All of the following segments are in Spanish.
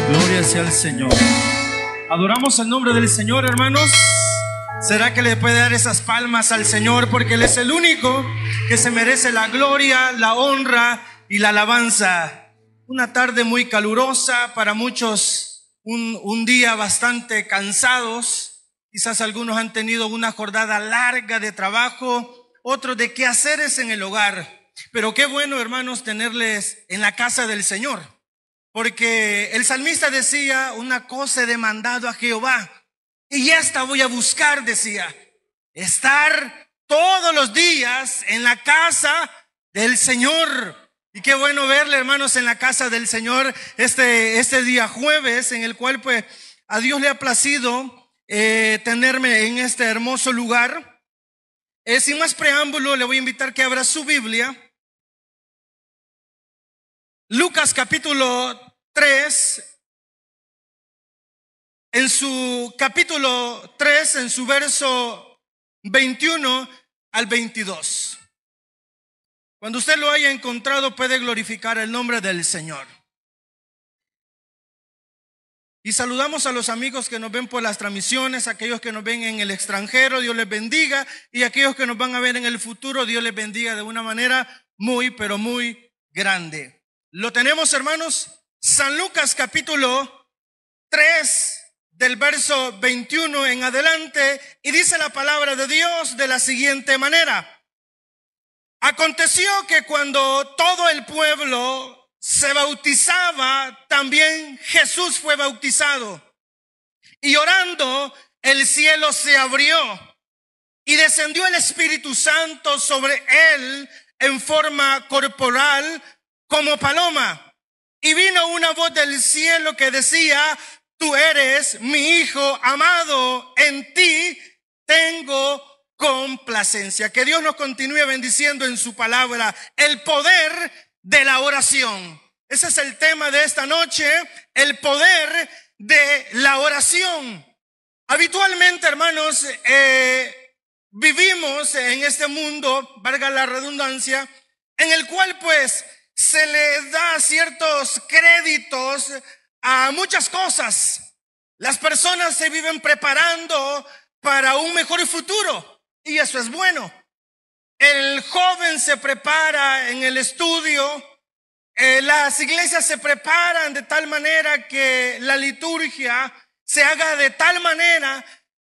Gloria sea al Señor. Adoramos el nombre del Señor, hermanos. ¿Será que le puede dar esas palmas al Señor? Porque Él es el único que se merece la gloria, la honra y la alabanza. Una tarde muy calurosa, para muchos un día bastante cansados. Quizás algunos han tenido una jornada larga de trabajo, otros de quehaceres en el hogar. Pero qué bueno, hermanos, tenerles en la casa del Señor. Porque el salmista decía: una cosa he demandado a Jehová, y esta voy a buscar, decía: estar todos los días en la casa del Señor. Y qué bueno verle, hermanos, en la casa del Señor este día jueves, en el cual pues a Dios le ha placido tenerme en este hermoso lugar. Sin más preámbulo, le voy a invitar que abra su Biblia. Lucas capítulo 3, en su capítulo 3, en su verso 21 al 22. Cuando usted lo haya encontrado, puede glorificar el nombre del Señor. Y saludamos a los amigos que nos ven por las transmisiones, aquellos que nos ven en el extranjero, Dios les bendiga, y aquellos que nos van a ver en el futuro, Dios les bendiga de una manera muy, pero muy grande. Lo tenemos, hermanos, San Lucas capítulo 3, del verso 21 en adelante, y dice la palabra de Dios de la siguiente manera: aconteció que cuando todo el pueblo se bautizaba, también Jesús fue bautizado. Y orando, el cielo se abrió y descendió el Espíritu Santo sobre él en forma corporal como paloma. Y vino una voz del cielo que decía: tú eres mi Hijo amado, en ti tengo complacencia. Que Dios nos continúe bendiciendo en su palabra. El poder de la oración. Ese es el tema de esta noche, el poder de la oración. Habitualmente, hermanos, vivimos en este mundo, valga la redundancia, en el cual pues se le da ciertos créditos a muchas cosas. Las personas se viven preparando para un mejor futuro, y eso es bueno. El joven se prepara en el estudio. Las iglesias se preparan de tal manera que la liturgia se haga de tal manera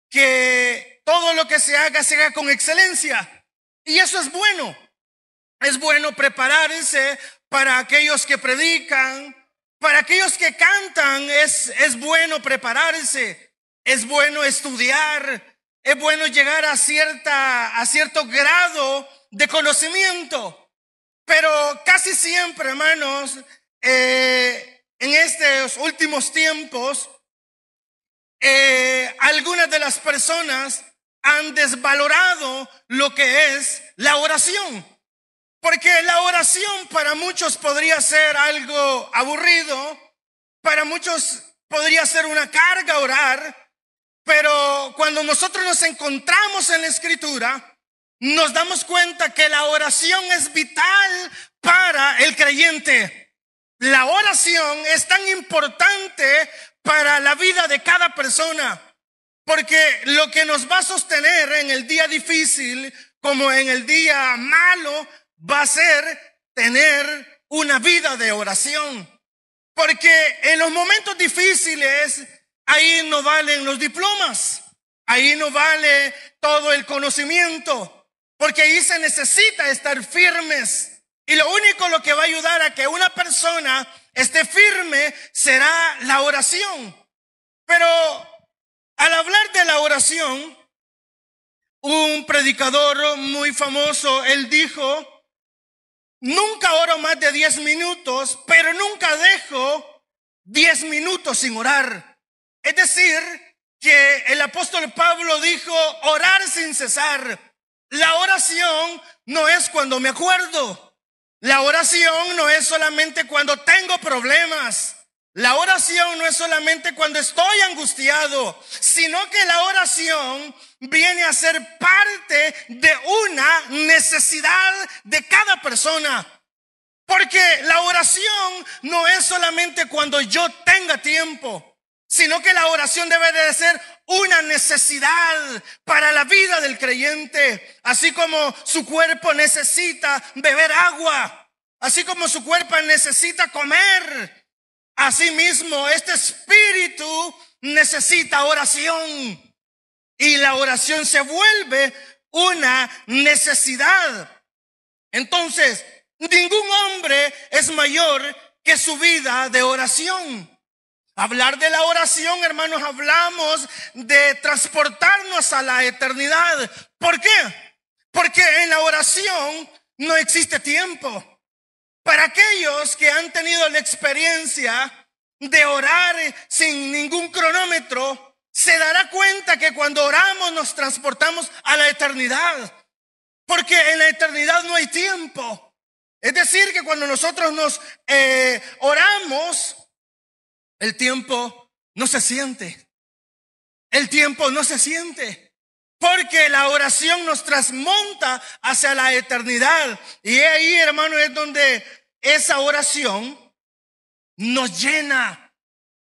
que todo lo que se haga con excelencia. Y eso es bueno. Es bueno prepararse para aquellos que predican, para aquellos que cantan. Es bueno prepararse, es bueno estudiar, es bueno llegar a cierto grado de conocimiento. Pero casi siempre, hermanos, en estos últimos tiempos, algunas de las personas han desvalorado lo que es la oración. Porque la oración para muchos podría ser algo aburrido, para muchos podría ser una carga orar, pero cuando nosotros nos encontramos en la Escritura, nos damos cuenta que la oración es vital para el creyente. La oración es tan importante para la vida de cada persona, porque lo que nos va a sostener en el día difícil como en el día malo va a ser tener una vida de oración. Porque en los momentos difíciles, ahí no valen los diplomas, ahí no vale todo el conocimiento, porque ahí se necesita estar firmes. Y lo que va a ayudar a que una persona esté firme será la oración. Pero al hablar de la oración, un predicador muy famoso, él dijo: nunca oro más de 10 minutos, pero nunca dejo 10 minutos sin orar. Es decir, que el apóstol Pablo dijo: orar sin cesar. La oración no es cuando me acuerdo. La oración no es solamente cuando tengo problemas. La oración no es solamente cuando estoy angustiado, sino que la oración viene a ser parte de una necesidad de cada persona. Porque la oración no es solamente cuando yo tenga tiempo, sino que la oración debe de ser una necesidad para la vida del creyente. Así como su cuerpo necesita beber agua, así como su cuerpo necesita comer, asimismo este espíritu necesita oración. Y la oración se vuelve una necesidad. Entonces, ningún hombre es mayor que su vida de oración. Hablar de la oración, hermanos, hablamos de transportarnos a la eternidad. ¿Por qué? Porque en la oración no existe tiempo. Para aquellos que han tenido la experiencia de orar sin ningún cronómetro, se dará cuenta que cuando oramos nos transportamos a la eternidad. Porque en la eternidad no hay tiempo. Es decir, que cuando nosotros nos oramos, el tiempo no se siente. El tiempo no se siente. Porque la oración nos transmonta hacia la eternidad. Y ahí, hermano, es donde esa oración nos llena,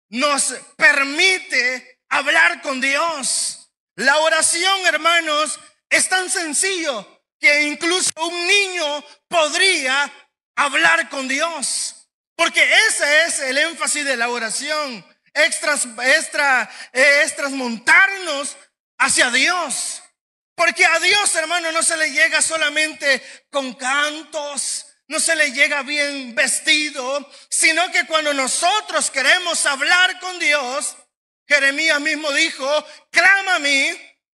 nos permite hablar con Dios. La oración, hermanos, es tan sencillo que incluso un niño podría hablar con Dios. Porque ese es el énfasis de la oración. Es transmontarnos hacia Dios. Porque a Dios, hermano, no se le llega solamente con cantos, no se le llega bien vestido, sino que cuando nosotros queremos hablar con Dios, Jeremías mismo dijo: clama a mí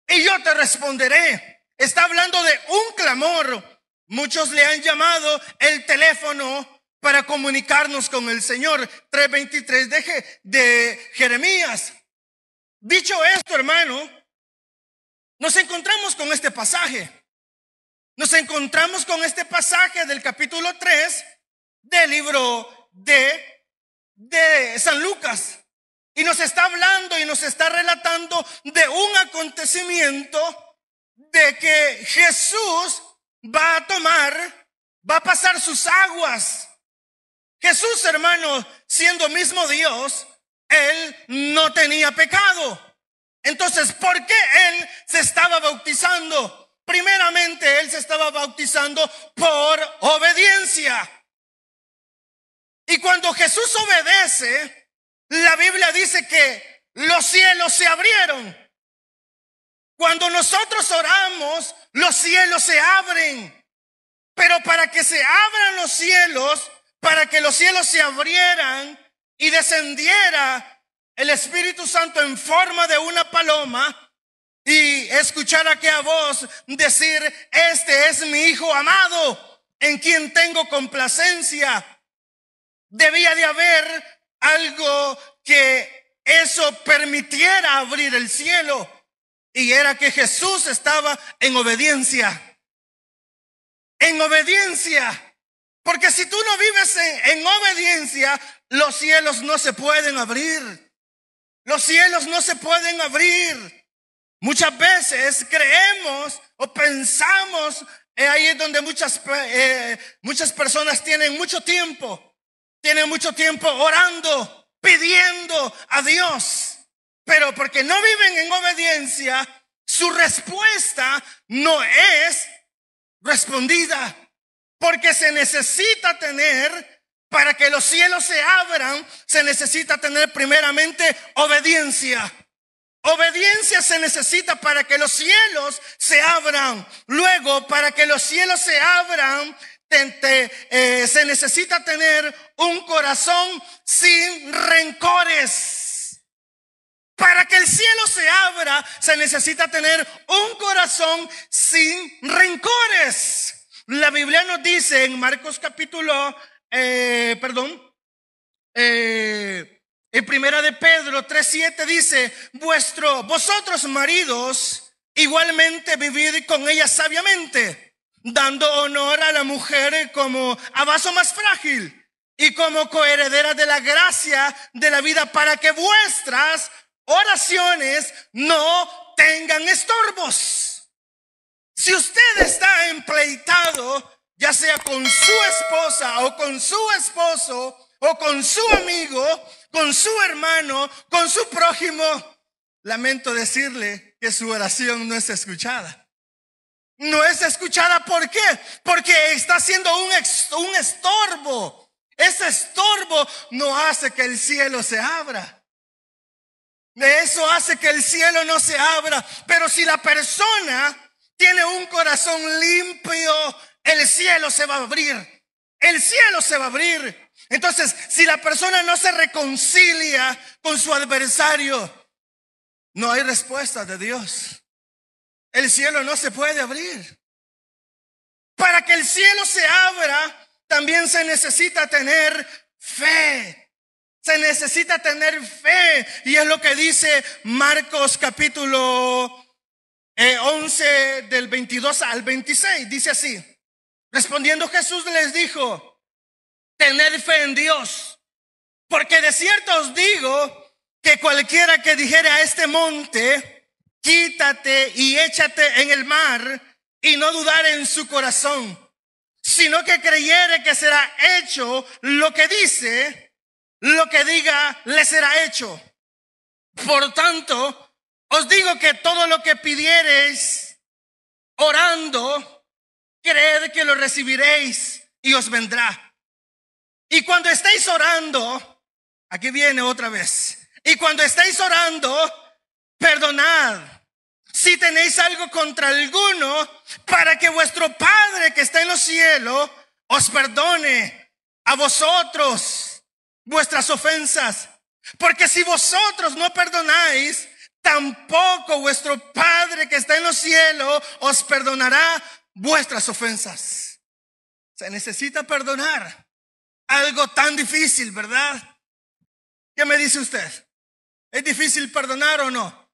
y yo te responderé. Está hablando de un clamor. Muchos le han llamado el teléfono para comunicarnos con el Señor. 3:23 de Jeremías. Dicho esto, hermano, nos encontramos con este pasaje. Nos encontramos con este pasaje del capítulo 3 del libro de San Lucas. Y nos está hablando y nos está relatando de un acontecimiento de que Jesús va a pasar sus aguas. Jesús, hermano, siendo mismo Dios, él no tenía pecado. Entonces, ¿por qué él se estaba bautizando? Primeramente, él se estaba bautizando por obediencia. Y cuando Jesús obedece, la Biblia dice que los cielos se abrieron. Cuando nosotros oramos, los cielos se abren. Pero para que se abran los cielos, para que los cielos se abrieran y descendiera el Espíritu Santo en forma de una paloma y escuchar aquella voz decir: este es mi Hijo amado, en quien tengo complacencia, debía de haber algo que eso permitiera abrir el cielo. Y era que Jesús estaba en obediencia. En obediencia. Porque si tú no vives en obediencia, los cielos no se pueden abrir. Los cielos no se pueden abrir. Muchas veces creemos o pensamos, ahí es donde muchas personas tienen mucho tiempo. Tienen mucho tiempo orando, pidiendo a Dios. Pero porque no viven en obediencia, su respuesta no es respondida. Porque se necesita tener, para que los cielos se abran, se necesita tener primeramente obediencia. Obediencia se necesita para que los cielos se abran. Luego, para que los cielos se abran, se necesita tener un corazón sin rencores. Para que el cielo se abra, se necesita tener un corazón sin rencores. La Biblia nos dice en Marcos capítulo, en primera de Pedro 3:7 dice: vosotros maridos, igualmente vivid con ella sabiamente, dando honor a la mujer como a vaso más frágil y como coheredera de la gracia de la vida, para que vuestras oraciones no tengan estorbos. Si usted está empleitado ya sea con su esposa o con su esposo o con su amigo, con su hermano, con su prójimo, lamento decirle que su oración no es escuchada. No es escuchada, ¿por qué? Porque está siendo un estorbo. Ese estorbo no hace que el cielo se abra. Eso hace que el cielo no se abra. Pero si la persona tiene un corazón limpio, el cielo se va a abrir. El cielo se va a abrir. Entonces, si la persona no se reconcilia con su adversario, no hay respuesta de Dios. El cielo no se puede abrir. Para que el cielo se abra, también se necesita tener fe. Se necesita tener fe. Y es lo que dice Marcos capítulo 11 del 22 al 26. Dice así: respondiendo Jesús les dijo: tened fe en Dios, porque de cierto os digo que cualquiera que dijere a este monte: quítate y échate en el mar, y no dudar en su corazón, sino que creyere que será hecho lo que dice, lo que diga le será hecho. Por tanto, os digo que todo lo que pidiereis orando, creed que lo recibiréis y os vendrá. Y cuando estéis orando, aquí viene otra vez, y cuando estéis orando, perdonad si tenéis algo contra alguno, para que vuestro Padre que está en los cielos os perdone a vosotros vuestras ofensas. Porque si vosotros no perdonáis, tampoco vuestro Padre que está en los cielos os perdonará vuestras ofensas. Se necesita perdonar. Algo tan difícil, ¿verdad? ¿Qué me dice usted? ¿Es difícil perdonar o no?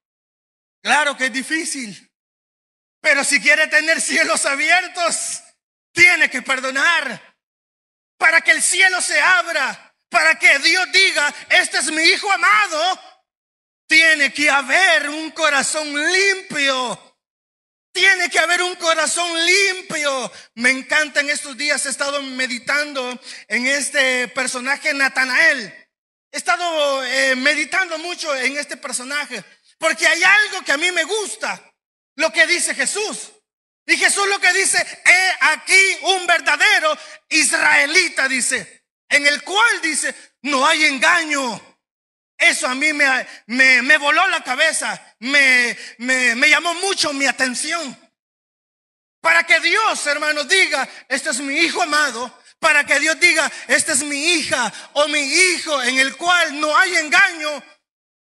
Claro que es difícil. Pero si quiere tener cielos abiertos, tiene que perdonar. Para que el cielo se abra, para que Dios diga: este es mi hijo amado, tiene que haber un corazón limpio. Tiene que haber un corazón limpio. Me encanta, en estos días he estado meditando en este personaje Natanael. He estado meditando mucho en este personaje, porque hay algo que a mí me gusta, lo que dice Jesús. Y Jesús lo que dice: he aquí un verdadero israelita, dice, en el cual dice no hay engaño. Eso a mí me voló la cabeza, me llamó mucho mi atención. Para que Dios, hermanos, diga: este es mi hijo amado. Para que Dios diga: esta es mi hija o mi hijo, en el cual no hay engaño.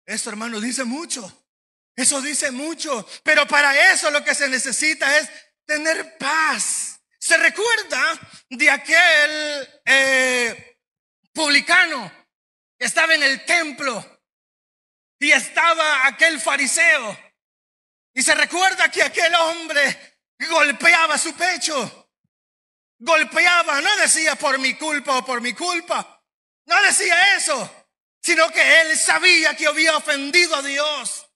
Eso, hermanos, dice mucho. Eso dice mucho. Pero para eso lo que se necesita es tener paz. ¿Se recuerda de aquel publicano que estaba en el templo y estaba aquel fariseo? Y se recuerda que aquel hombre golpeaba su pecho. Golpeaba, no decía por mi culpa o por mi culpa. No decía eso, sino que él sabía que había ofendido a Dios.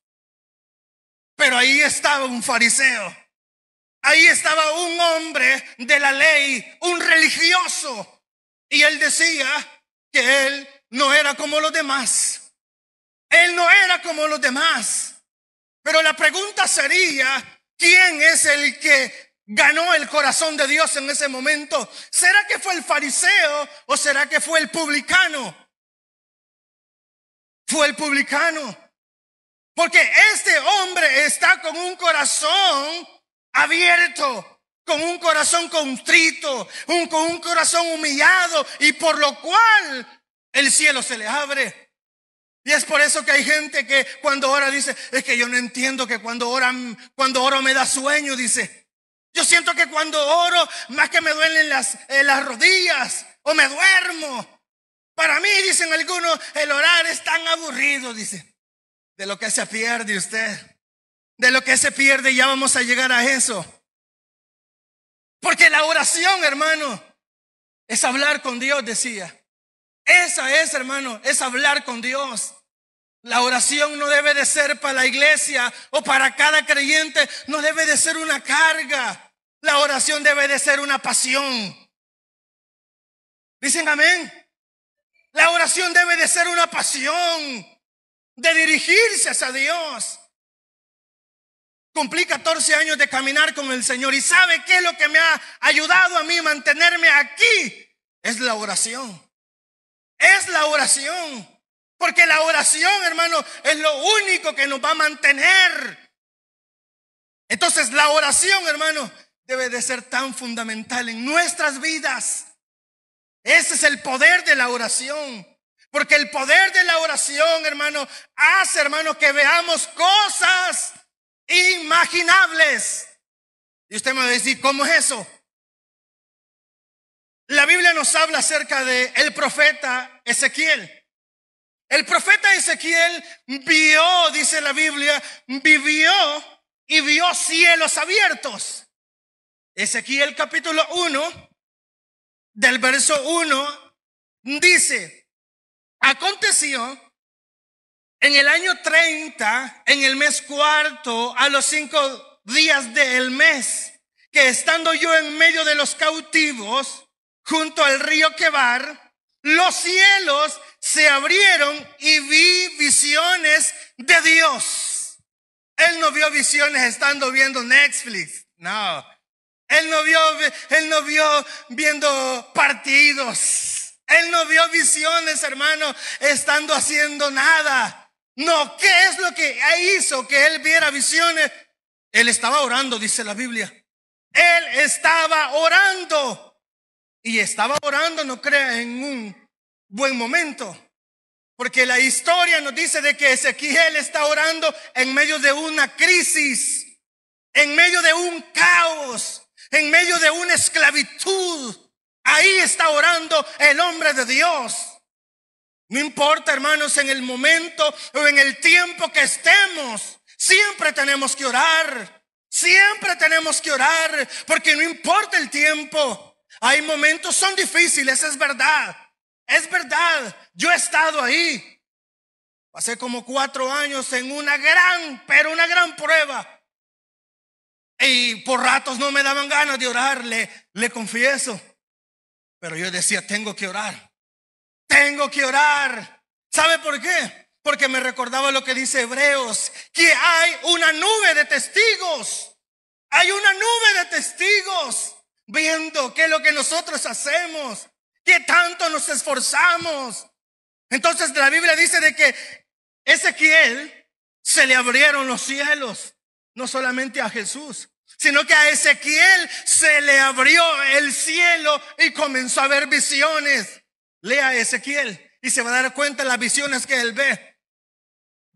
Pero ahí estaba un fariseo. Ahí estaba un hombre de la ley, un religioso. Y él decía que él no era como los demás. Él no era como los demás. Pero la pregunta sería: ¿quién es el que ganó el corazón de Dios en ese momento? ¿Será que fue el fariseo o será que fue el publicano? Fue el publicano. Porque este hombre está con un corazón abierto, con un corazón contrito, con un corazón humillado, y por lo cual el cielo se le abre. Y es por eso que hay gente que cuando ora dice: es que yo no entiendo, que cuando oro me da sueño, dice. Yo siento que cuando oro más que me duelen las rodillas o me duermo. Para mí, dicen algunos, el orar es tan aburrido, dice. De lo que se pierde usted. De lo que se pierde, ya vamos a llegar a eso. Porque la oración, hermano, es hablar con Dios, decía. Esa es, hermano, es hablar con Dios. La oración no debe de ser para la iglesia o para cada creyente. No debe de ser una carga. La oración debe de ser una pasión. ¿Dicen amén? La oración debe de ser una pasión de dirigirse hacia Dios. Cumplí 14 años de caminar con el Señor y ¿sabe qué es lo que me ha ayudado a mí a mantenerme aquí? Es la oración. Es la oración. Porque la oración, hermano, es lo único que nos va a mantener. Entonces la oración, hermano, debe de ser tan fundamental en nuestras vidas. Ese es el poder de la oración. Porque el poder de la oración, hermano, hace, hermano, que veamos cosas inimaginables. Y usted me va a decir, ¿cómo es eso? La Biblia nos habla acerca de el profeta Ezequiel. El profeta Ezequiel vio, dice la Biblia, vivió y vio cielos abiertos. Ezequiel capítulo 1, del verso 1, dice: aconteció en el año 30, en el mes cuarto, a los 5 días del mes, que estando yo en medio de los cautivos, junto al río Quebar, los cielos se abrieron y vi visiones de Dios. Él no vio visiones estando viendo Netflix, no. Él no vio viendo partidos. Él no vio visiones, hermano, estando haciendo nada. No, ¿qué es lo que hizo que él viera visiones? Él estaba orando, dice la Biblia. Él estaba orando. Y estaba orando, no crea, en un buen momento. Porque la historia nos dice de que Ezequiel está orando en medio de una crisis, en medio de un caos, en medio de una esclavitud. Ahí está orando el hombre de Dios. No importa, hermanos, en el momento o en el tiempo que estemos, siempre tenemos que orar. Siempre tenemos que orar, porque no importa el tiempo. Hay momentos, son difíciles, es verdad. Es verdad, yo he estado ahí. Pasé como 4 años en una gran prueba. Y por ratos no me daban ganas de orar, le confieso. Pero yo decía, tengo que orar. Tengo que orar. ¿Sabe por qué? Porque me recordaba lo que dice Hebreos, que hay una nube de testigos. Hay una nube de testigos viendo qué es lo que nosotros hacemos, qué tanto nos esforzamos. Entonces la Biblia dice de que Ezequiel se le abrieron los cielos, no solamente a Jesús, sino que a Ezequiel se le abrió el cielo y comenzó a ver visiones. Lea Ezequiel y se va a dar cuenta de las visiones que él ve.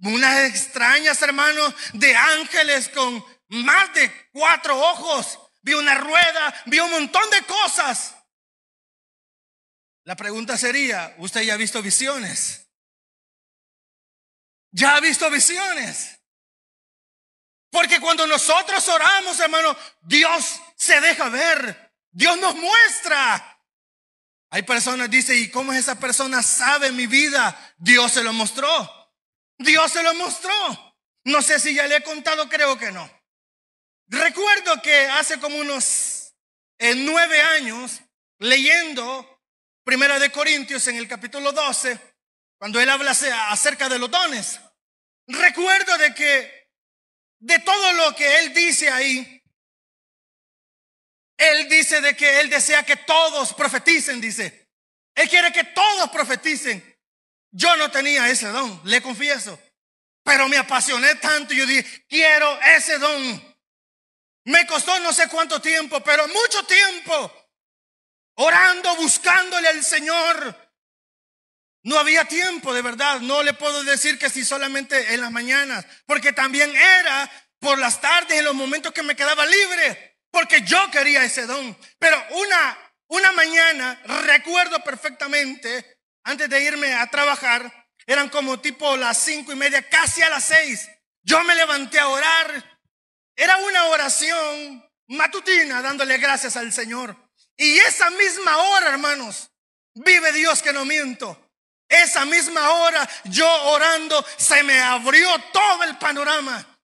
Unas extrañas, hermanos, de ángeles con más de 4 ojos. Vio una rueda, vio un montón de cosas. La pregunta sería, ¿usted ya ha visto visiones? ¿Ya ha visto visiones? Porque cuando nosotros oramos, hermano, Dios se deja ver. Dios nos muestra. Hay personas que dicen, ¿y cómo esa persona sabe mi vida? Dios se lo mostró. Dios se lo mostró. No sé si ya le he contado, creo que no. Recuerdo que hace como unos 9 años, leyendo Primera de Corintios en el capítulo 12, cuando él habla acerca de los dones, recuerdo de que de todo lo que él dice ahí, él dice de que él desea que todos profeticen, dice. Él quiere que todos profeticen. Yo no tenía ese don, le confieso, pero me apasioné tanto, yo dije, quiero ese don. Me costó no sé cuánto tiempo, pero mucho tiempo, orando, buscándole al Señor. No había tiempo, de verdad. No le puedo decir que si solamente en las mañanas, porque también era por las tardes, en los momentos que me quedaba libre, porque yo quería ese don. Pero una mañana, recuerdo perfectamente, antes de irme a trabajar, eran como tipo las 5:30, casi a las 6. Yo me levanté a orar. Era una oración matutina, dándole gracias al Señor. Y esa misma hora, hermanos, vive Dios que no miento. Esa misma hora, yo orando, se me abrió todo el panorama.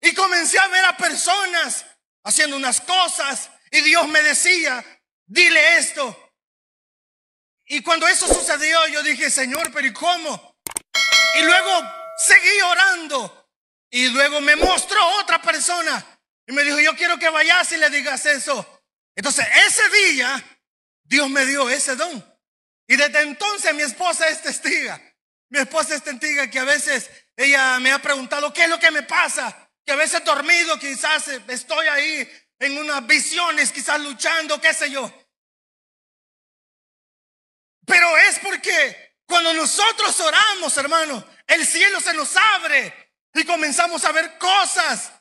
Y comencé a ver a personas haciendo unas cosas y Dios me decía, dile esto. Y cuando eso sucedió, yo dije, Señor, pero ¿y cómo? Y luego seguí orando y luego me mostró otra persona y me dijo, yo quiero que vayas y le digas eso. Entonces ese día Dios me dio ese don. Y desde entonces mi esposa es testiga. Mi esposa es testiga que a veces ella me ha preguntado qué es lo que me pasa. Que a veces dormido quizás estoy ahí en unas visiones, quizás luchando, qué sé yo. Pero es porque cuando nosotros oramos, hermano, el cielo se nos abre y comenzamos a ver cosas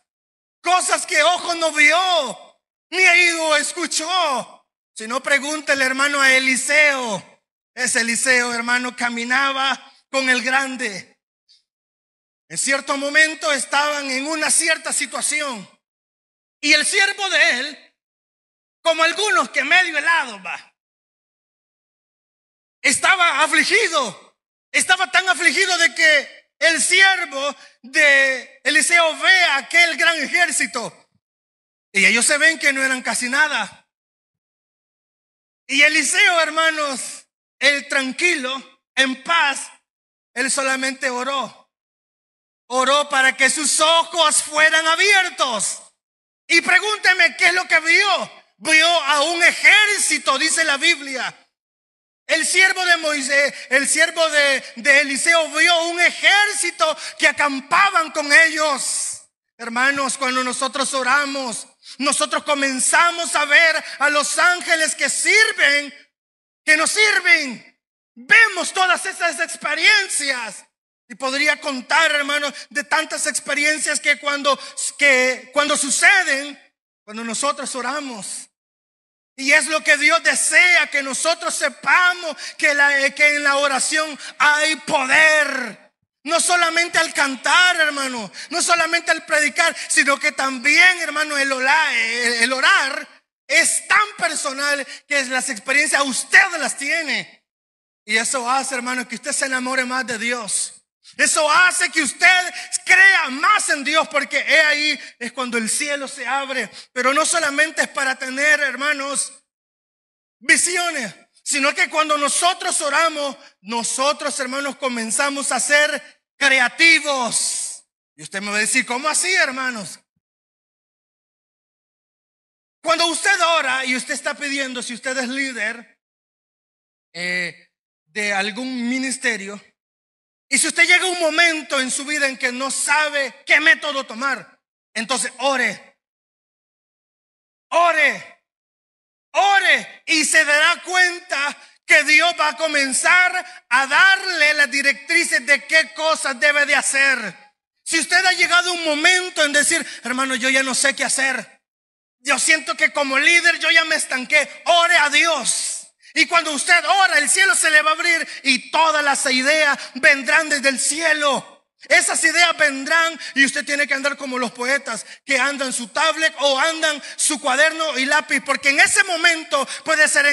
que ojo no vio, ni oído escuchó. Si no, pregúntele, hermano, a Eliseo. Ese Eliseo, hermano, caminaba con el grande. En cierto momento estaban en una cierta situación y el siervo de él, como algunos que medio helado va, estaba afligido. Estaba tan afligido de que el siervo de Eliseo ve a aquel gran ejército y ellos se ven que no eran casi nada. Y Eliseo, hermanos, él tranquilo, en paz, él solamente oró. Oró para que sus ojos fueran abiertos. Y pregúnteme, ¿qué es lo que vio? Vio a un ejército, dice la Biblia. El siervo de Moisés, el siervo de Eliseo vio un ejército que acampaban con ellos. Hermanos, cuando nosotros oramos, nosotros comenzamos a ver a los ángeles que sirven, que nos sirven. Vemos todas esas experiencias. Y podría contar, hermanos, de tantas experiencias que cuando suceden, cuando nosotros oramos. Y es lo que Dios desea, que nosotros sepamos que en la oración hay poder. No solamente al cantar, hermano, no solamente al predicar, sino que también, hermano, el orar es tan personal que las experiencias usted las tiene. Y eso hace, hermano, que usted se enamore más de Dios. Eso hace que usted crea más en Dios, porque ahí es cuando el cielo se abre. Pero no solamente es para tener, hermanos, visiones, sino que cuando nosotros oramos, nosotros, hermanos, comenzamos a ser creativos. Y usted me va a decir, ¿cómo así, hermanos? Cuando usted ora y usted está pidiendo, si usted es líder de algún ministerio, y si usted llega a un momento en su vida en que no sabe qué método tomar, entonces ore y se dará cuenta que Dios va a comenzar a darle las directrices de qué cosas debe de hacer. Si usted ha llegado a un momento en decir, hermano, yo ya no sé qué hacer, yo siento que como líder yo ya me estanqué, ore a Dios. Y cuando usted ora, el cielo se le va a abrir y todas las ideas vendrán desde el cielo. Esas ideas vendrán y usted tiene que andar como los poetas que andan su tablet o andan su cuaderno y lápiz, porque en ese momento puede ser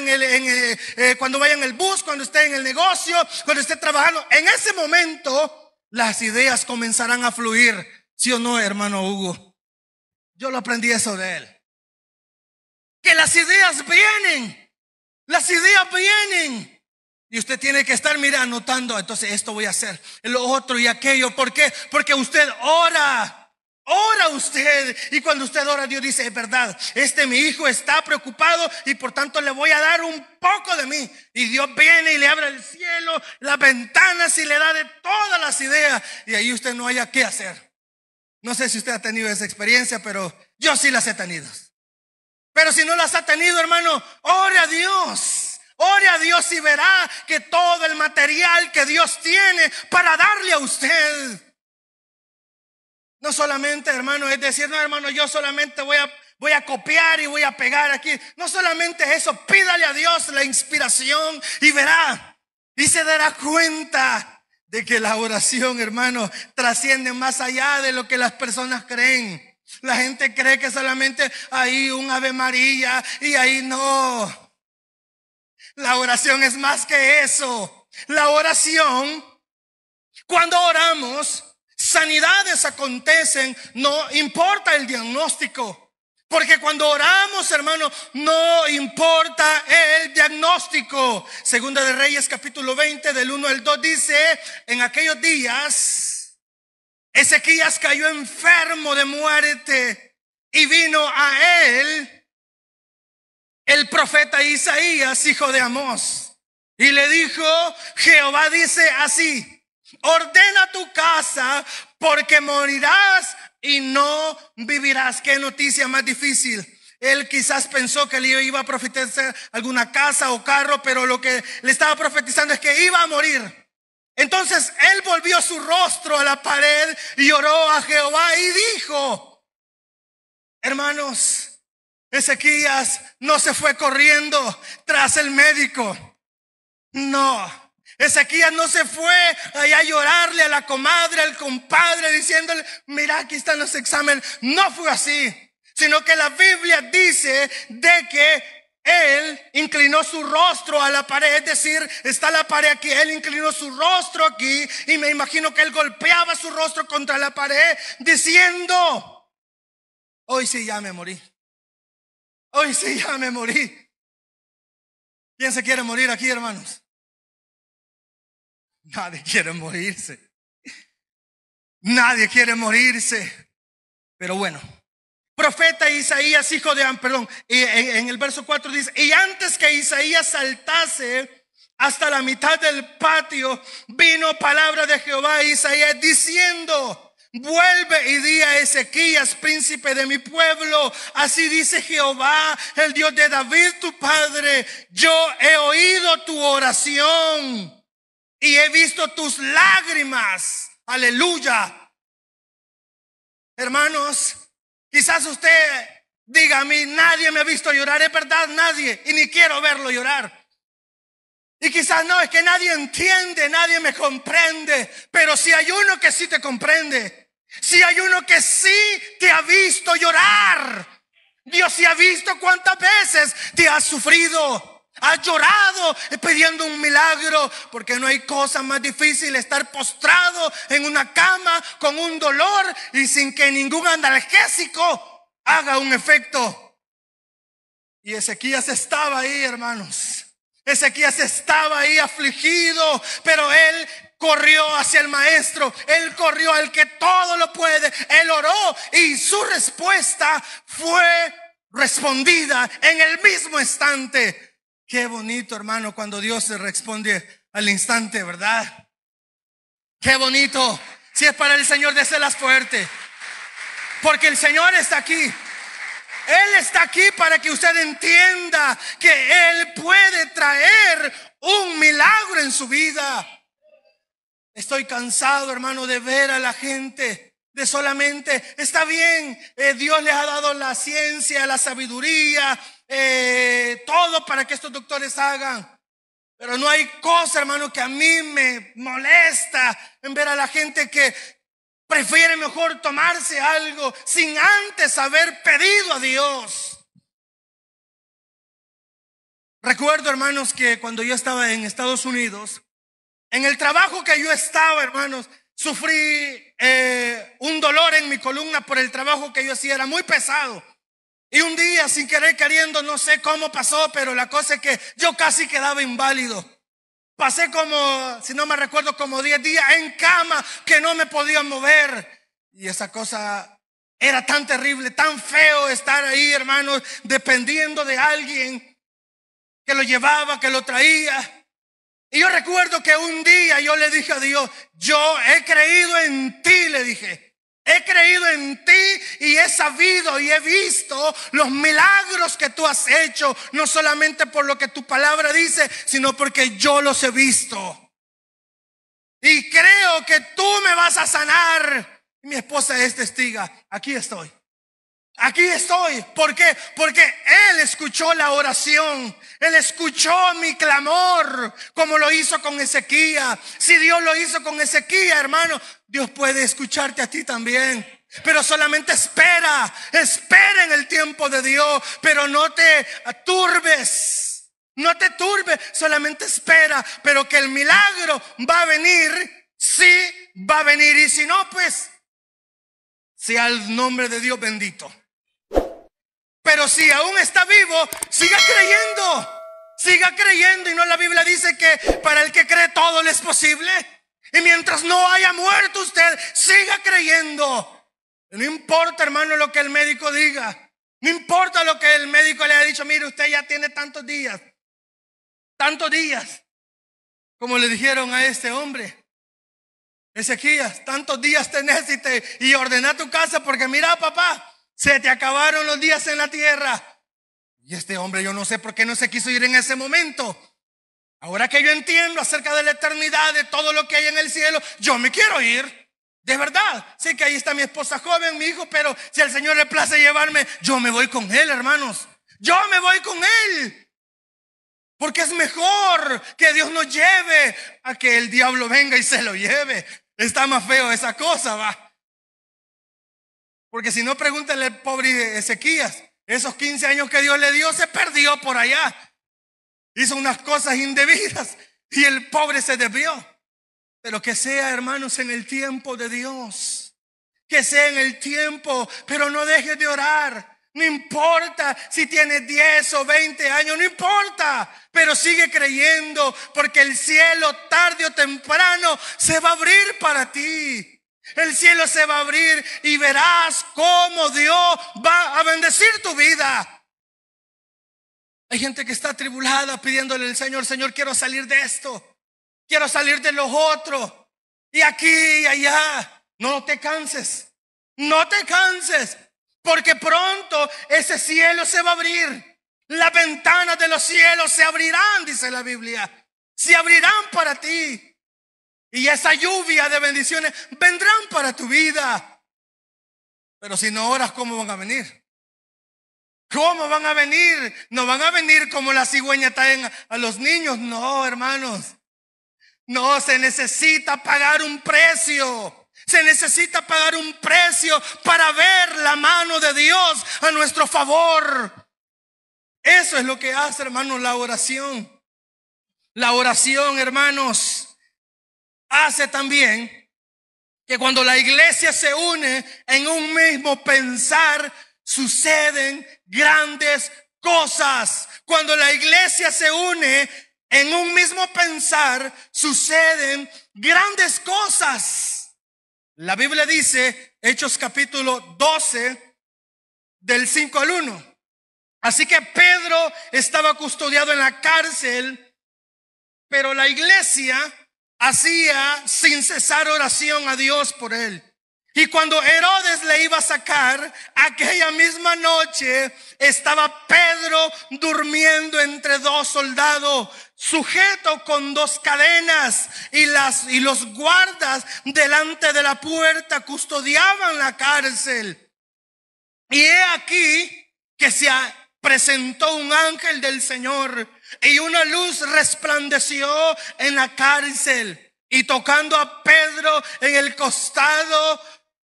cuando vaya en el bus, cuando esté en el negocio, cuando esté trabajando, en ese momento las ideas comenzarán a fluir. ¿Sí o no, hermano Hugo? Yo lo aprendí eso de él. Que las ideas vienen. Las ideas vienen y usted tiene que estar, mira, anotando. Entonces esto voy a hacer, lo otro y aquello. ¿Por qué? Porque usted ora usted. Y cuando usted ora, Dios dice, es verdad, mi hijo está preocupado y por tanto le voy a dar un poco de mí. Y Dios viene y le abre el cielo, las ventanas y le da de todas las ideas. Y ahí usted no haya qué hacer. No sé si usted ha tenido esa experiencia, pero yo sí las he tenido. Pero si no las ha tenido, hermano, ore a Dios. Ore a Dios y verá que todo el material que Dios tiene para darle a usted. No solamente, hermano, es decir, no, hermano, yo solamente voy a copiar y voy a pegar aquí. No solamente eso, pídale a Dios la inspiración y verá. Y se dará cuenta de que la oración, hermano, trasciende más allá de lo que las personas creen. La gente cree que solamente hay un Ave María y ahí no. La oración es más que eso. La oración, cuando oramos, sanidades acontecen, no importa el diagnóstico. Porque cuando oramos, hermano, no importa el diagnóstico. Segunda de Reyes, capítulo 20, del 1 al 2 dice: en aquellos días, Ezequías cayó enfermo de muerte y vino a él el profeta Isaías, hijo de Amós, y le dijo: Jehová dice así: ordena tu casa, porque morirás y no vivirás. Qué noticia más difícil. Él quizás pensó que le iba a profetizar alguna casa o carro, pero lo que le estaba profetizando es que iba a morir. Entonces él volvió su rostro a la pared y oró a Jehová y dijo: hermanos, Ezequías no se fue corriendo tras el médico. No, Ezequías no se fue allá a llorarle a la comadre, al compadre, diciéndole: mira, aquí están los exámenes. No fue así, sino que la Biblia dice de que él inclinó su rostro a la pared. Es decir, está la pared aquí, él inclinó su rostro aquí, y me imagino que él golpeaba su rostro contra la pared diciendo: hoy sí ya me morí. Hoy sí ya me morí. ¿Quién se quiere morir aquí, hermanos? Nadie quiere morirse. Nadie quiere morirse. Pero bueno, profeta Isaías, hijo de perdón, en el verso 4 dice: y antes que Isaías saltase hasta la mitad del patio, vino palabra de Jehová a Isaías diciendo: vuelve y di a Ezequías, príncipe de mi pueblo, así dice Jehová, el Dios de David tu padre: yo he oído tu oración y he visto tus lágrimas. Aleluya. Hermanos, quizás usted diga: a mí nadie me ha visto llorar. Es verdad, nadie, y ni quiero verlo llorar. Y quizás no, es que nadie entiende, nadie me comprende. Pero si hay uno que sí te comprende, si hay uno que sí te ha visto llorar. Dios sí ha visto cuántas veces te has sufrido, has llorado pidiendo un milagro, porque no hay cosa más difícil estar postrado en una cama con un dolor y sin que ningún analgésico haga un efecto. Y Ezequías estaba ahí, hermanos. Ezequías estaba ahí afligido, pero él corrió hacia el maestro, él corrió al que todo lo puede, él oró y su respuesta fue respondida en el mismo instante. Qué bonito, hermano, cuando Dios se responde al instante, ¿verdad? Qué bonito. Si es para el Señor, déselas fuerte, porque el Señor está aquí. Él está aquí para que usted entienda que Él puede traer un milagro en su vida. Estoy cansado, hermano, de ver a la gente, de solamente, está bien, Dios les ha dado la ciencia, la sabiduría, todo para que estos doctores hagan. Pero no hay cosa, hermano, que a mí me molesta en ver a la gente que prefiere mejor tomarse algo sin antes haber pedido a Dios. Recuerdo, hermanos, que cuando yo estaba en Estados Unidos, en el trabajo que yo estaba, hermanos, sufrí un dolor en mi columna por el trabajo que yo hacía. Era muy pesado. Y un día, sin querer queriendo, no sé cómo pasó, pero la cosa es que yo casi quedaba inválido. Pasé como, si no me recuerdo, como 10 días en cama, que no me podía mover. Y esa cosa era tan terrible, tan feo estar ahí, hermanos, dependiendo de alguien que lo llevaba, que lo traía. Y yo recuerdo que un día yo le dije a Dios: yo he creído en ti, le dije. He creído en ti y he sabido y he visto los milagros que tú has hecho, no solamente por lo que tu palabra dice, sino porque yo los he visto. Y creo que tú me vas a sanar. Mi esposa es testiga. Aquí estoy. Aquí estoy. ¿Por qué? Porque Él escuchó la oración. Él escuchó mi clamor, como lo hizo con Ezequías. Si Dios lo hizo con Ezequías, hermano, Dios puede escucharte a ti también. Pero solamente espera en el tiempo de Dios. Pero no te turbes. No te turbes, solamente espera. Pero que el milagro va a venir. Sí, va a venir. Y si no, pues sea el nombre de Dios bendito. Pero si aún está vivo, siga creyendo. Siga creyendo. Y no, la Biblia dice que para el que cree todo le es posible. Y mientras no haya muerto usted, siga creyendo. No importa, hermano, lo que el médico diga. No importa lo que el médico le haya dicho. Mire, usted ya tiene tantos días. Tantos días. Como le dijeron a este hombre. Ezequías, tantos días tenés y ordena tu casa, porque mira, papá, se te acabaron los días en la tierra. Y este hombre, yo no sé por qué no se quiso ir en ese momento. Ahora que yo entiendo acerca de la eternidad, de todo lo que hay en el cielo, yo me quiero ir. De verdad, sé que ahí está mi esposa joven, mi hijo, pero si al Señor le place llevarme, yo me voy con Él, hermanos. Yo me voy con Él. Porque es mejor que Dios nos lleve a que el diablo venga y se lo lleve. Está más feo esa cosa, va. Porque si no, pregúntale al pobre Ezequías. Esos 15 años que Dios le dio, se perdió por allá. Hizo unas cosas indebidas y el pobre se desvió. Pero que sea, hermanos, en el tiempo de Dios. Que sea en el tiempo, pero no dejes de orar. No importa si tienes 10 o 20 años, no importa, pero sigue creyendo, porque el cielo tarde o temprano se va a abrir para ti. El cielo se va a abrir y verás cómo Dios va a bendecir tu vida. Hay gente que está atribulada pidiéndole al Señor: Señor, quiero salir de esto, quiero salir de los otros, y aquí y allá. No te canses, no te canses. Porque pronto ese cielo se va a abrir. Las ventanas de los cielos se abrirán, dice la Biblia. Se abrirán para ti. Y esa lluvia de bendiciones vendrán para tu vida. Pero si no oras, ¿cómo van a venir? ¿Cómo van a venir? No van a venir como la cigüeña traen a los niños. No, hermanos. No, se necesita pagar un precio. Se necesita pagar un precio para ver la mano de Dios a nuestro favor. Eso es lo que hace, hermanos, la oración. La oración, hermanos, hace también que cuando la iglesia se une en un mismo pensar, suceden grandes cosas. Cuando la iglesia se une en un mismo pensar, suceden grandes cosas. La Biblia dice, Hechos capítulo 12, del 5 al 1. Así que Pedro estaba custodiado en la cárcel, pero la iglesia hacía sin cesar oración a Dios por él. Y cuando Herodes le iba a sacar, aquella misma noche estaba Pedro durmiendo entre dos soldados, sujeto con dos cadenas, y los guardas delante de la puerta custodiaban la cárcel. Y he aquí que se presentó un ángel del Señor, y una luz resplandeció en la cárcel, y tocando a Pedro en el costado,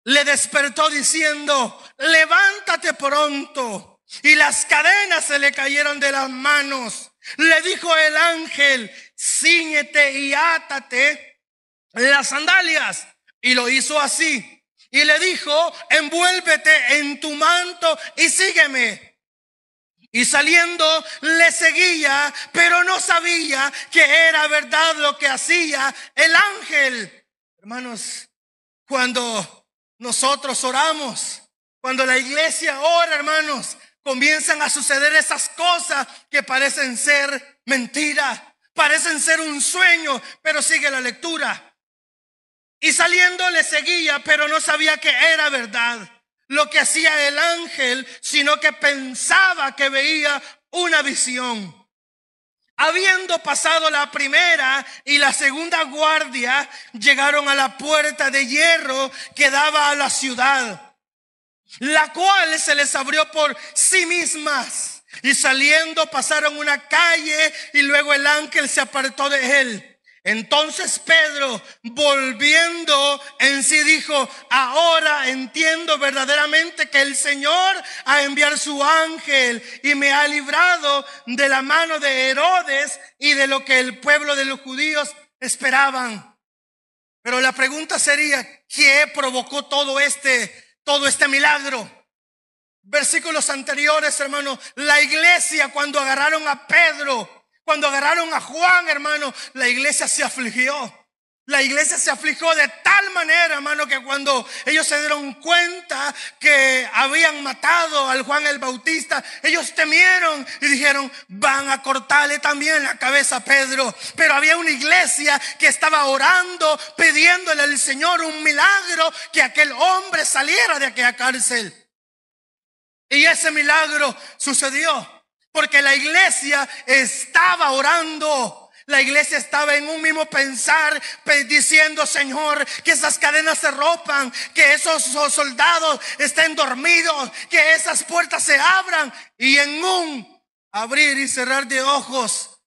le despertó diciendo: levántate pronto. Y las cadenas se le cayeron de las manos. Le dijo el ángel: cíñete y átate las sandalias. Y lo hizo así. Y le dijo: envuélvete en tu manto y sígueme. Y saliendo le seguía, pero no sabía que era verdad lo que hacía el ángel. Hermanos, cuando nosotros oramos, cuando la iglesia ora, hermanos, comienzan a suceder esas cosas que parecen ser mentira, parecen ser un sueño, pero sigue la lectura. Y saliendo le seguía, pero no sabía que era verdad lo que hacía el ángel, sino que pensaba que veía una visión. Habiendo pasado la primera y la segunda guardia, llegaron a la puerta de hierro que daba a la ciudad, la cual se les abrió por sí mismas. Y saliendo pasaron una calle, y luego el ángel se apartó de él. Entonces Pedro, volviendo en sí, dijo: ahora entiendo verdaderamente que el Señor ha enviado su ángel y me ha librado de la mano de Herodes y de lo que el pueblo de los judíos esperaban. Pero la pregunta sería: ¿qué provocó todo este milagro? versículos anteriores, hermano, la iglesia cuando agarraron a Pedro, cuando agarraron a Juan, hermano, la iglesia se afligió. La iglesia se afligió de tal manera, hermano, que cuando ellos se dieron cuenta que habían matado al Juan el Bautista, ellos temieron y dijeron: van a cortarle también la cabeza a Pedro. Pero había una iglesia que estaba orando, pidiéndole al Señor un milagro, que aquel hombre saliera de aquella cárcel. Y ese milagro sucedió porque la iglesia estaba orando. La iglesia estaba en un mismo pensar, diciendo: Señor, que esas cadenas se rompan, que esos soldados estén dormidos, que esas puertas se abran. Y en un abrir y cerrar de ojos,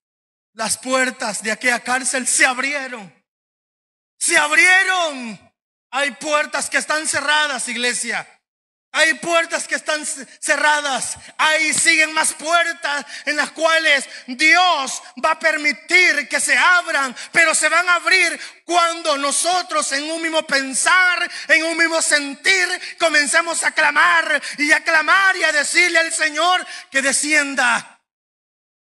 las puertas de aquella cárcel se abrieron. Se abrieron. Hay puertas que están cerradas, iglesia. Hay puertas que están cerradas. Ahí siguen más puertas en las cuales Dios va a permitir que se abran, pero se van a abrir cuando nosotros, en un mismo pensar, en un mismo sentir, comencemos a clamar y a decirle al Señor que descienda.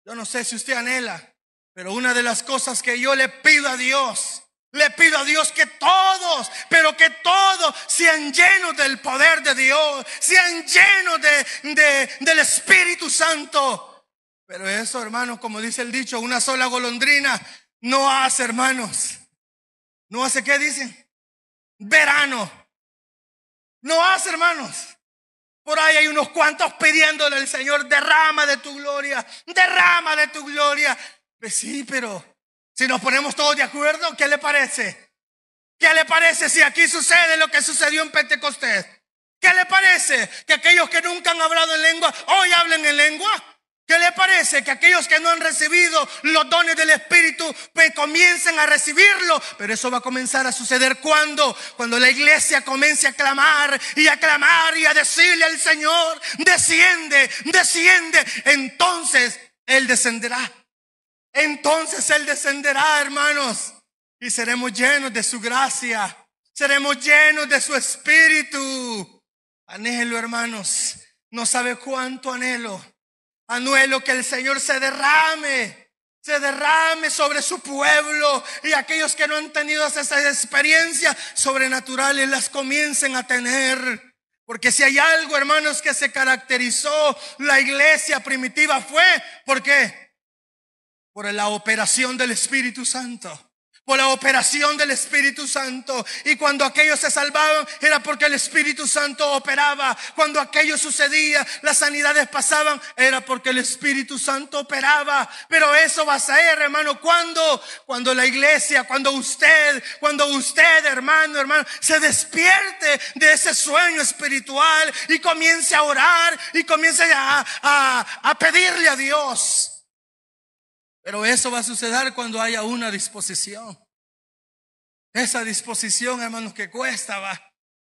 Yo no sé si usted anhela, pero una de las cosas que yo le pido a Dios, que todos, pero que todos sean llenos del poder de Dios, sean llenos del Espíritu Santo. Pero eso, hermanos, como dice el dicho, una sola golondrina no hace, hermanos. ¿No hace qué dicen? Verano. No hace, hermanos. Por ahí hay unos cuantos pidiéndole al Señor: derrama de tu gloria, derrama de tu gloria. Pues sí, pero si nos ponemos todos de acuerdo, ¿qué le parece? ¿Qué le parece si aquí sucede lo que sucedió en Pentecostés? ¿Qué le parece que aquellos que nunca han hablado en lengua hoy hablen en lengua? ¿Qué le parece que aquellos que no han recibido los dones del Espíritu pues comiencen a recibirlo? Pero eso va a comenzar a suceder cuando la iglesia comience a clamar y a decirle al Señor: desciende, desciende. Entonces Él descenderá. Entonces Él descenderá, hermanos, y seremos llenos de su gracia, seremos llenos de su Espíritu. Anhelo, hermanos, no sabe cuánto anhelo que el Señor se derrame sobre su pueblo, y aquellos que no han tenido esas experiencias sobrenaturales las comiencen a tener. Porque si hay algo, hermanos, que se caracterizó la iglesia primitiva, fue, ¿por qué? Por la operación del Espíritu Santo. Por la operación del Espíritu Santo. Y cuando aquellos se salvaban, era porque el Espíritu Santo operaba. Cuando aquello sucedía, las sanidades pasaban, era porque el Espíritu Santo operaba. Pero eso va a ser, hermano, cuando la iglesia, cuando usted, hermano, se despierte de ese sueño espiritual y comience a orar y comience a pedirle a Dios. Pero eso va a suceder cuando haya una disposición. Esa disposición, hermanos, que cuesta, va.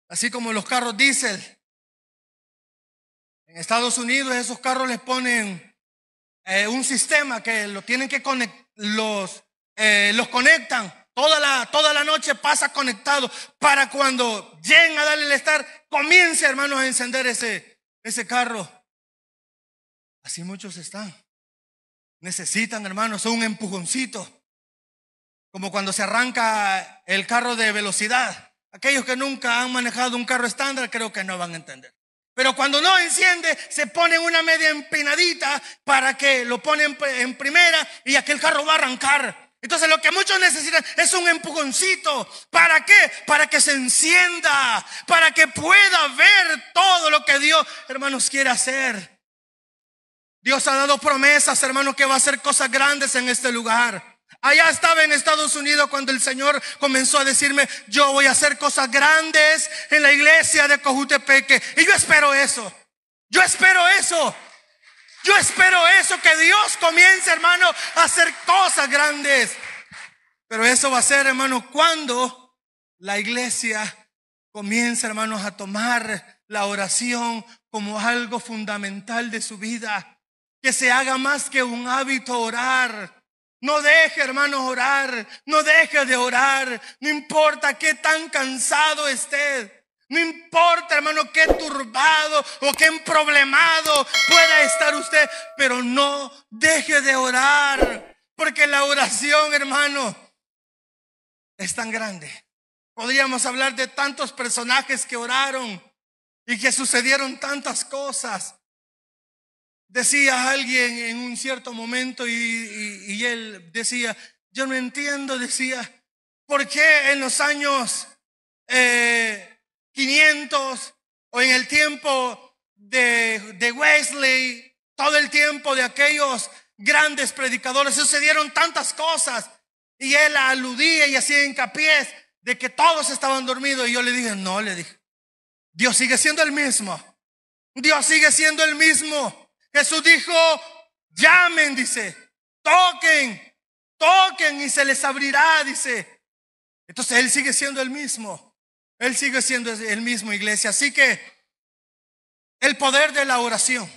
Así como los carros diésel. En Estados Unidos esos carros les ponen un sistema que lo tienen que conectar, los conectan. Toda la noche pasa conectado para cuando lleguen a darle el start, comience, hermanos, a encender ese carro. Así muchos están. Necesitan, hermanos, un empujoncito. Como cuando se arranca el carro de velocidad. Aquellos que nunca han manejado un carro estándar creo que no van a entender. Pero cuando no enciende, se pone una media empinadita para que lo ponen en primera y aquel carro va a arrancar. Entonces lo que muchos necesitan es un empujoncito. ¿Para qué? Para que se encienda, para que pueda ver todo lo que Dios, hermanos, quiere hacer. Dios ha dado promesas, hermanos, que va a hacer cosas grandes en este lugar. Allá estaba en Estados Unidos cuando el Señor comenzó a decirme: yo voy a hacer cosas grandes en la iglesia de Cojutepeque. Y yo espero eso. Yo espero eso, que Dios comience, hermano, a hacer cosas grandes. Pero eso va a ser, hermano, cuando la iglesia comience, hermanos, a tomar la oración como algo fundamental de su vida. Que se haga más que un hábito orar. No deje, hermanos, orar. No deje de orar. No importa qué tan cansado esté. No importa, hermano, qué turbado o qué emproblemado pueda estar usted, pero no deje de orar, porque la oración, hermano, es tan grande. Podríamos hablar de tantos personajes que oraron y que sucedieron tantas cosas. Decía alguien en un cierto momento y él decía, yo no entiendo, decía, ¿por qué en los años 500 o en el tiempo de Wesley, todo el tiempo de aquellos grandes predicadores, sucedieron tantas cosas? Y él aludía y hacía hincapié de que todos estaban dormidos. Y yo le dije, no, le dije, Dios sigue siendo el mismo. Dios sigue siendo el mismo. Jesús dijo, llamen, dice, toquen y se les abrirá, dice. Entonces Él sigue siendo el mismo. Él sigue siendo el mismo, iglesia. Así que el poder de la oración.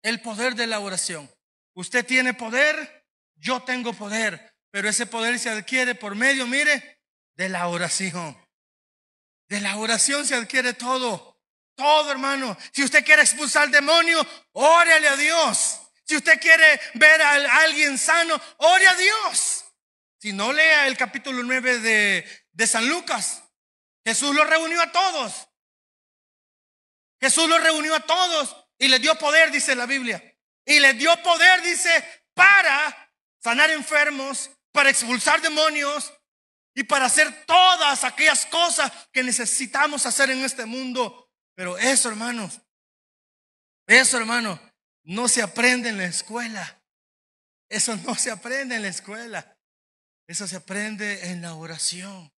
El poder de la oración. Usted tiene poder, yo tengo poder. Pero ese poder se adquiere por medio, mire, de la oración. De la oración se adquiere todo. Todo, hermano. Si usted quiere expulsar demonio, órale a Dios. Si usted quiere ver a alguien sano, ore a Dios. Si no, lea el capítulo 9 de San Lucas. Jesús los reunió a todos. Jesús los reunió a todos y les dio poder, dice la Biblia. Y les dio poder, dice, para sanar enfermos, para expulsar demonios y para hacer todas aquellas cosas que necesitamos hacer en este mundo. Pero eso, hermanos, no se aprende en la escuela. Eso no se aprende en la escuela. Eso se aprende en la oración.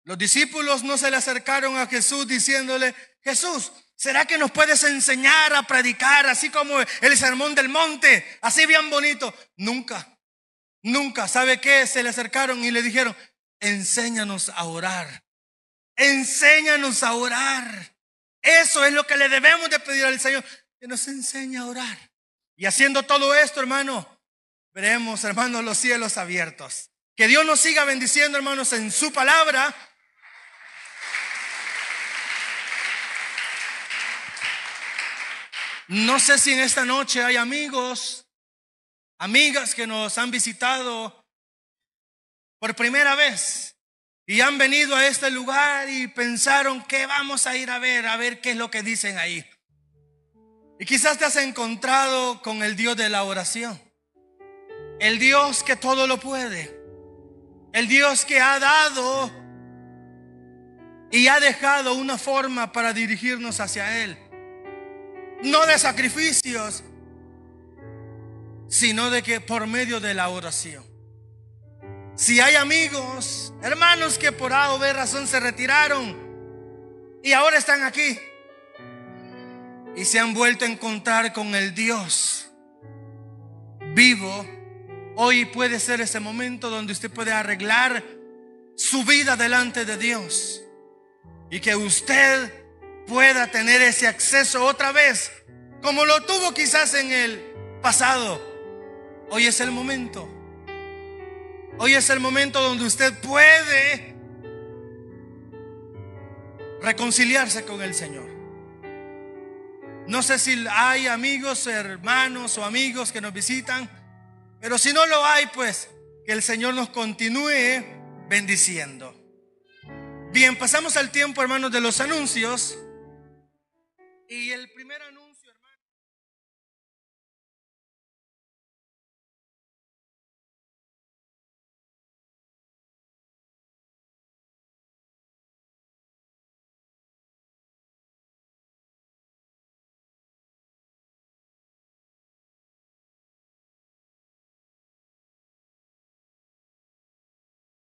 Los discípulos no se le acercaron a Jesús diciéndole, Jesús, ¿será que nos puedes enseñar a predicar así como el sermón del monte? Así bien bonito. Nunca. ¿Sabe qué? Se le acercaron y le dijeron, enséñanos a orar. Enséñanos a orar. Eso es lo que le debemos de pedir al Señor, que nos enseñe a orar. Y haciendo todo esto, hermano, veremos, hermanos, los cielos abiertos. Que Dios nos siga bendiciendo, hermanos, en su palabra. No sé si en esta noche hay amigos, amigas que nos han visitado por primera vez y han venido a este lugar y pensaron que vamos a ir a ver qué es lo que dicen ahí. Y quizás te has encontrado con el Dios de la oración, el Dios que todo lo puede, el Dios que ha dado y ha dejado una forma para dirigirnos hacia Él. No de sacrificios, sino de que por medio de la oración. Si hay amigos, hermanos que por A o B razón se retiraron y ahora están aquí y se han vuelto a encontrar con el Dios vivo, hoy puede ser ese momento donde usted puede arreglar su vida delante de Dios y que usted pueda tener ese acceso otra vez como lo tuvo quizás en el pasado. Hoy es el momento. Hoy es el momento donde usted puede reconciliarse con el Señor. No sé si hay amigos, hermanos o amigos que nos visitan, pero si no lo hay, pues que el Señor nos continúe bendiciendo. Bien, pasamos al tiempo, hermanos, de los anuncios. Y el primer anuncio